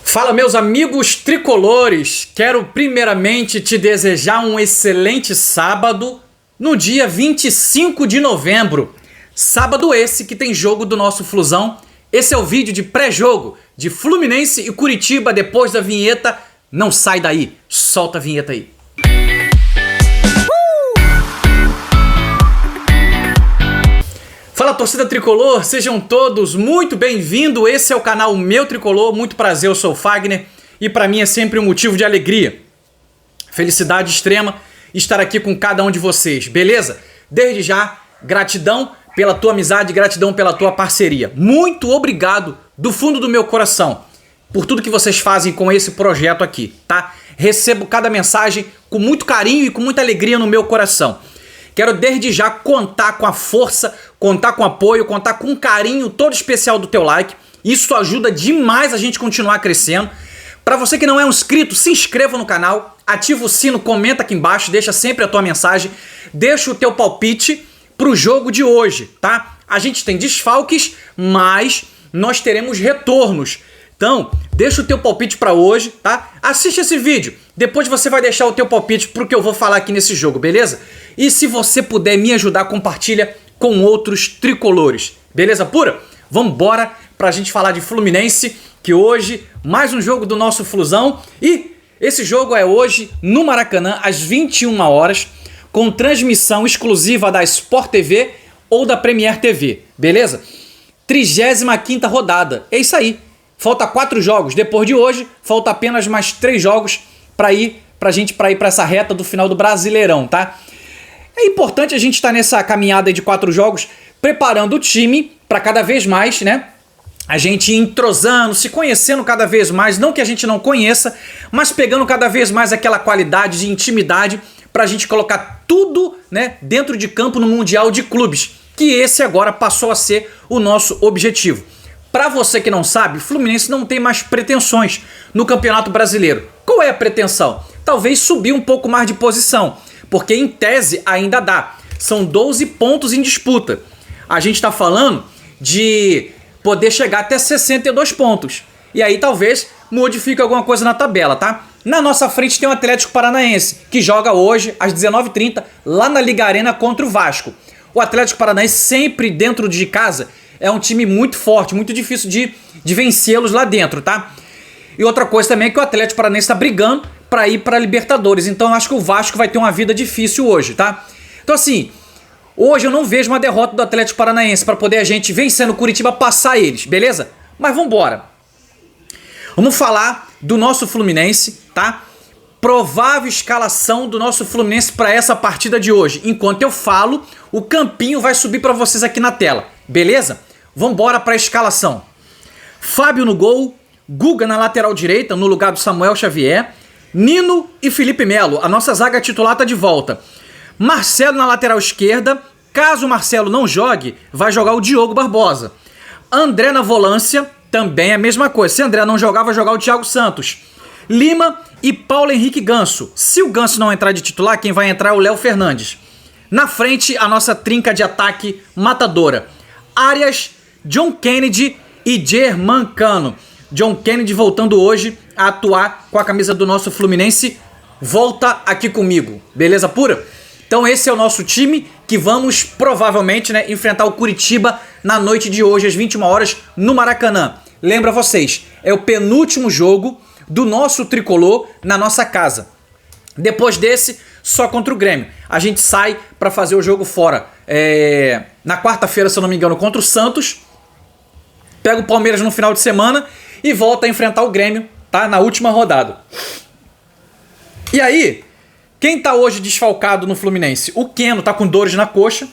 Fala, meus amigos tricolores, quero primeiramente te desejar um excelente sábado no dia 25 de novembro. Sábado esse que tem jogo do nosso Flusão. Esse é o vídeo de pré-jogo de Fluminense e Curitiba depois da vinheta. Não sai daí, solta a vinheta aí. Fala, torcida tricolor, sejam todos muito bem-vindos. Esse é o canal Meu Tricolor, muito prazer, eu sou o Fagner e para mim é sempre um motivo de alegria, felicidade extrema estar aqui com cada um de vocês, beleza? Desde já, gratidão pela tua amizade, gratidão pela tua parceria. Muito obrigado do fundo do meu coração por tudo que vocês fazem com esse projeto aqui, tá? Recebo cada mensagem com muito carinho e com muita alegria no meu coração. Quero desde já contar com a força, contar com apoio, contar com um carinho todo especial do teu like. Isso ajuda demais a gente continuar crescendo. Para você que não é um inscrito, se inscreva no canal, ativa o sino, comenta aqui embaixo, deixa sempre a tua mensagem, deixa o teu palpite pro jogo de hoje, tá? A gente tem desfalques, mas nós teremos retornos. Então, deixa o teu palpite para hoje, tá? Assiste esse vídeo. Depois você vai deixar o teu palpite pro que eu vou falar aqui nesse jogo, beleza? E se você puder me ajudar, compartilha com outros tricolores. Beleza pura? Vambora pra gente falar de Fluminense, que hoje mais um jogo do nosso Flusão. E esse jogo é hoje no Maracanã, às 21 horas, com transmissão exclusiva da Sport TV ou da Premier TV, beleza? 35ª rodada, é isso aí. Falta 4 jogos, depois de hoje, falta apenas mais 3 jogos pra gente ir pra essa reta do final do Brasileirão, tá? É importante a gente estar nessa caminhada de 4 jogos, preparando o time para cada vez mais, né? A gente entrosando, se conhecendo cada vez mais, não que a gente não conheça, mas pegando cada vez mais aquela qualidade de intimidade para a gente colocar tudo, né, dentro de campo no Mundial de Clubes, que esse agora passou a ser o nosso objetivo. Para você que não sabe, o Fluminense não tem mais pretensões no Campeonato Brasileiro. Qual é a pretensão? Talvez subir um pouco mais de posição, porque em tese ainda dá. São 12 pontos em disputa. A gente está falando de poder chegar até 62 pontos. E aí talvez modifique alguma coisa na tabela, tá? Na nossa frente tem o Atlético Paranaense, que joga hoje às 19h30 lá na Liga Arena contra o Vasco. O Atlético Paranaense sempre dentro de casa é um time muito forte, muito difícil de vencê-los lá dentro, tá? E outra coisa também é que o Atlético Paranaense está brigando para ir para Libertadores. Então eu acho que o Vasco vai ter uma vida difícil hoje, tá? Então assim, hoje eu não vejo uma derrota do Atlético Paranaense para poder a gente vencer no Curitiba, passar eles, beleza? Mas vambora. Vamos falar do nosso Fluminense, tá? Provável escalação do nosso Fluminense para essa partida de hoje. Enquanto eu falo, o campinho vai subir para vocês aqui na tela, beleza? Vambora para a escalação. Fábio no gol, Guga na lateral direita, no lugar do Samuel Xavier, Nino e Felipe Melo, a nossa zaga titular tá de volta. Marcelo na lateral esquerda, caso o Marcelo não jogue, vai jogar o Diogo Barbosa. André na volância, também é a mesma coisa. Se André não jogar, vai jogar o Thiago Santos. Lima e Paulo Henrique Ganso. Se o Ganso não entrar de titular, quem vai entrar é o Léo Fernandes. Na frente, a nossa trinca de ataque matadora. Arias, John Kennedy e Germancano. John Kennedy voltando hoje a atuar com a camisa do nosso Fluminense. Volta aqui comigo, beleza pura? Então esse é o nosso time que vamos provavelmente, né, enfrentar o Curitiba na noite de hoje às 21 horas no Maracanã. Lembra vocês, é o penúltimo jogo do nosso tricolor na nossa casa. Depois desse, só contra o Grêmio. A gente sai para fazer o jogo fora na quarta-feira, se eu não me engano, contra o Santos. Pega o Palmeiras no final de semana e volta a enfrentar o Grêmio, tá? Na última rodada. E aí, quem tá hoje desfalcado no Fluminense? O Keno tá com dores na coxa.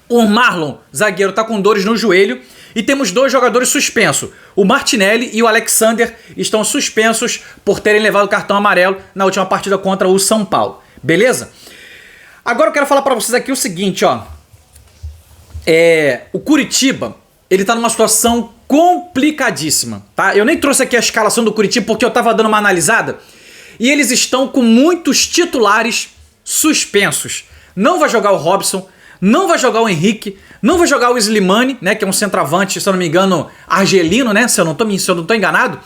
O Marlon, zagueiro, tá com dores no joelho. E temos 2 jogadores suspensos. O Martinelli e o Alexander estão suspensos por terem levado o cartão amarelo na última partida contra o São Paulo. Beleza? Agora eu quero falar pra vocês aqui o seguinte, ó. O Curitiba, ele tá numa situação complicadíssima, tá? Eu nem trouxe aqui a escalação do Curitiba porque eu tava dando uma analisada e eles estão com muitos titulares suspensos. Não vai jogar o Robson, não vai jogar o Henrique, não vai jogar o Slimani, né, que é um centroavante, se eu não me engano, argelino, né, se eu não tô enganado.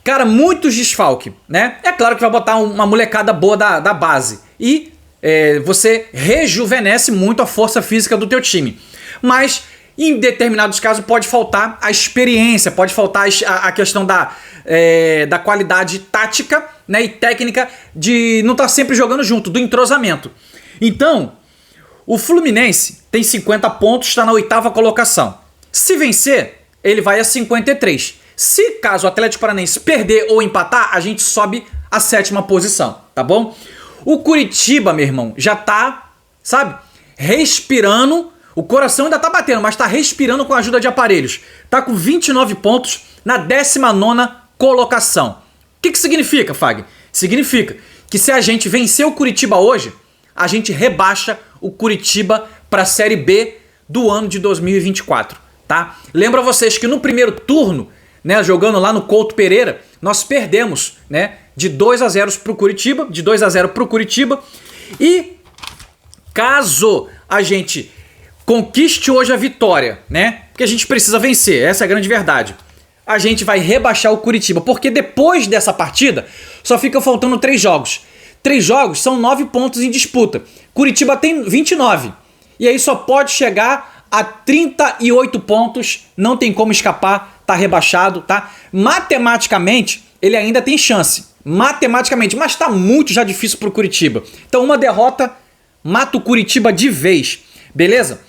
Cara, muitos desfalque, né? É claro que vai botar uma molecada boa da base. E você rejuvenesce muito a força física do teu time. Mas em determinados casos pode faltar a experiência, pode faltar a questão da qualidade tática, né, e técnica de não estar sempre jogando junto, do entrosamento. Então, o Fluminense tem 50 pontos, está na 8ª colocação. Se vencer, ele vai a 53. Se caso o Atlético Paranaense perder ou empatar, a gente sobe a 7ª posição, tá bom? O Curitiba, meu irmão, já tá, sabe, respirando. O coração ainda tá batendo, mas tá respirando com a ajuda de aparelhos. Tá com 29 pontos na 19ª colocação. O que significa, Fag? Significa que se a gente vencer o Curitiba hoje, a gente rebaixa o Curitiba para a Série B do ano de 2024, tá? Lembra vocês que no primeiro turno, né, jogando lá no Couto Pereira, nós perdemos, né, de 2-0 pro Curitiba, de 2-0 pro Curitiba. E caso a gente conquiste hoje a vitória, né, porque a gente precisa vencer, essa é a grande verdade, a gente vai rebaixar o Curitiba, porque depois dessa partida só fica faltando 3 jogos. 3 jogos são 9 pontos em disputa. Curitiba tem 29. E aí só pode chegar a 38 pontos, não tem como escapar, tá rebaixado, tá? Matematicamente, ele ainda tem chance. Matematicamente, mas tá muito já difícil pro Curitiba. Então uma derrota mata o Curitiba de vez, beleza?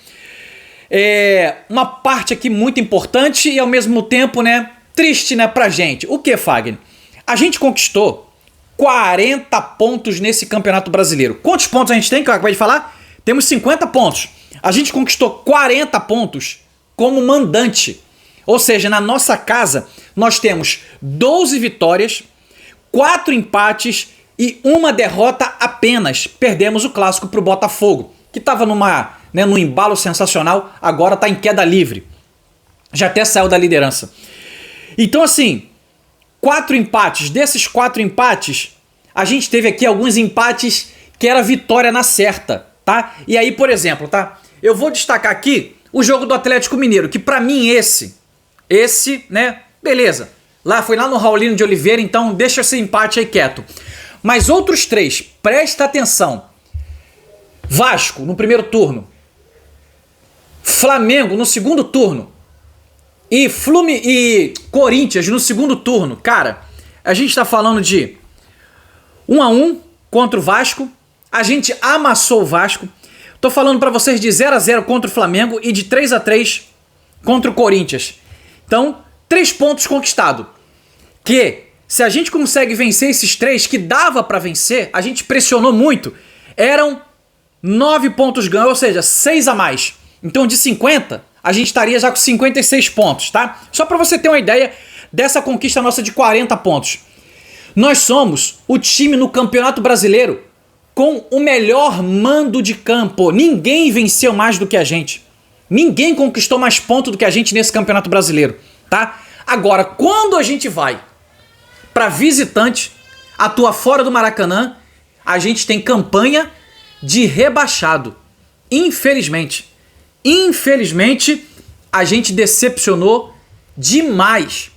Uma parte aqui muito importante e ao mesmo tempo, né, triste, né, pra gente. O que, Fagner? A gente conquistou 40 pontos nesse Campeonato Brasileiro. Quantos pontos a gente tem, que eu acabei de falar? Temos 50 pontos. A gente conquistou 40 pontos como mandante. Ou seja, na nossa casa, nós temos 12 vitórias, 4 empates e 1 derrota apenas. Perdemos o clássico pro Botafogo, que estava num embalo sensacional, agora está em queda livre. Já até saiu da liderança. Então, assim, 4 empates. Desses 4 empates, a gente teve aqui alguns empates que era vitória na certa, tá? E aí, por exemplo, tá? Eu vou destacar aqui o jogo do Atlético Mineiro, que pra mim esse, né? Beleza. Foi lá no Raulino de Oliveira, então deixa esse empate aí quieto. Mas outros 3, presta atenção. Vasco no primeiro turno, Flamengo no segundo turno e Corinthians no segundo turno. Cara, a gente tá falando de 1-1 contra o Vasco, a gente amassou o Vasco. Tô falando pra vocês de 0-0 contra o Flamengo e de 3-3 contra o Corinthians. Então, 3 pontos conquistados. Que, se a gente consegue vencer esses 3, que dava pra vencer, a gente pressionou muito, eram 9 pontos ganhos, ou seja, 6 a mais. Então, de 50, a gente estaria já com 56 pontos, tá? Só pra você ter uma ideia dessa conquista nossa de 40 pontos. Nós somos o time no Campeonato Brasileiro com o melhor mando de campo. Ninguém venceu mais do que a gente. Ninguém conquistou mais pontos do que a gente nesse Campeonato Brasileiro, tá? Agora, quando a gente vai para visitante, atua fora do Maracanã, a gente tem campanha de rebaixado. Infelizmente. Infelizmente, a gente decepcionou demais.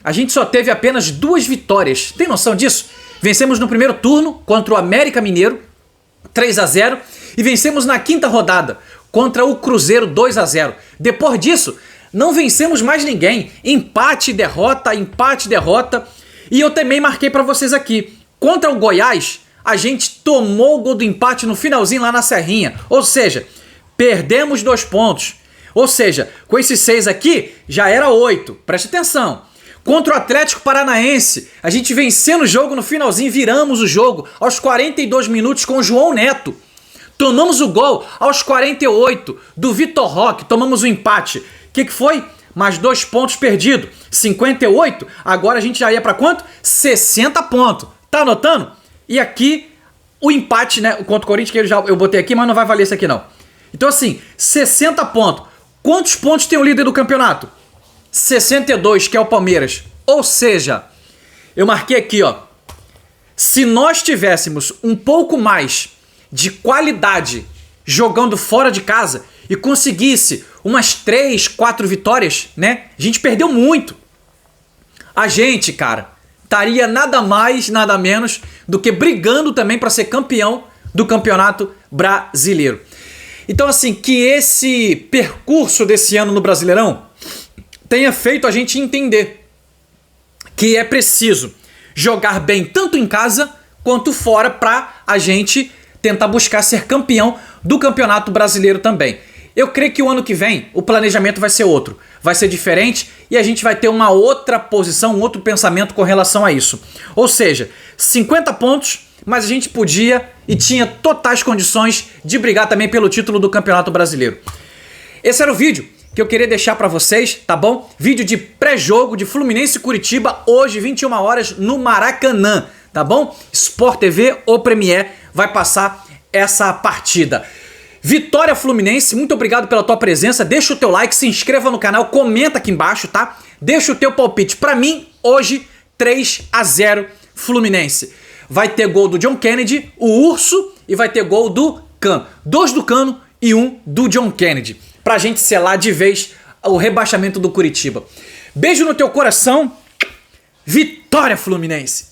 A gente só teve apenas 2 vitórias. Tem noção disso? Vencemos no primeiro turno contra o América Mineiro, 3-0, e vencemos na 5ª rodada contra o Cruzeiro, 2-0. Depois disso, não vencemos mais ninguém. Empate, derrota, empate, derrota. E eu também marquei pra vocês aqui. Contra o Goiás, a gente tomou o gol do empate no finalzinho lá na Serrinha. Ou seja, perdemos 2 pontos. Ou seja, com esses 6 aqui, já era 8. Preste atenção. Contra o Atlético Paranaense, a gente vencendo o jogo no finalzinho, viramos o jogo aos 42 minutos com o João Neto. Tomamos o gol aos 48 do Vitor Roque, tomamos o empate. O que foi? Mais 2 pontos perdidos. 58, agora a gente já ia para quanto? 60 pontos. Tá anotando? E aqui o empate, né, contra o Corinthians, que eu botei aqui, mas não vai valer isso aqui não. Então assim, 60 pontos. Quantos pontos tem o líder do campeonato? 62, que é o Palmeiras. Ou seja, eu marquei aqui, ó. Se nós tivéssemos um pouco mais de qualidade jogando fora de casa e conseguisse umas 3, 4 vitórias, né? A gente perdeu muito. A gente, cara, estaria nada mais, nada menos do que brigando também para ser campeão do Campeonato Brasileiro. Então, assim, que esse percurso desse ano no Brasileirão tenha feito a gente entender que é preciso jogar bem tanto em casa quanto fora para a gente tentar buscar ser campeão do Campeonato Brasileiro também. Eu creio que o ano que vem o planejamento vai ser outro, vai ser diferente e a gente vai ter uma outra posição, um outro pensamento com relação a isso. Ou seja, 50 pontos, mas a gente podia e tinha totais condições de brigar também pelo título do Campeonato Brasileiro. Esse era o vídeo que eu queria deixar pra vocês, tá bom? Vídeo de pré-jogo de Fluminense e Curitiba, hoje 21 horas no Maracanã, tá bom? Sport TV ou Premier vai passar essa partida. Vitória Fluminense, muito obrigado pela tua presença, deixa o teu like, se inscreva no canal, comenta aqui embaixo, tá? Deixa o teu palpite. Pra mim, hoje, 3-0 Fluminense. Vai ter gol do John Kennedy, o Urso, e vai ter gol do Cano. 2 do Cano e 1 do John Kennedy. Pra gente selar de vez o rebaixamento do Curitiba. Beijo no teu coração. Vitória Fluminense!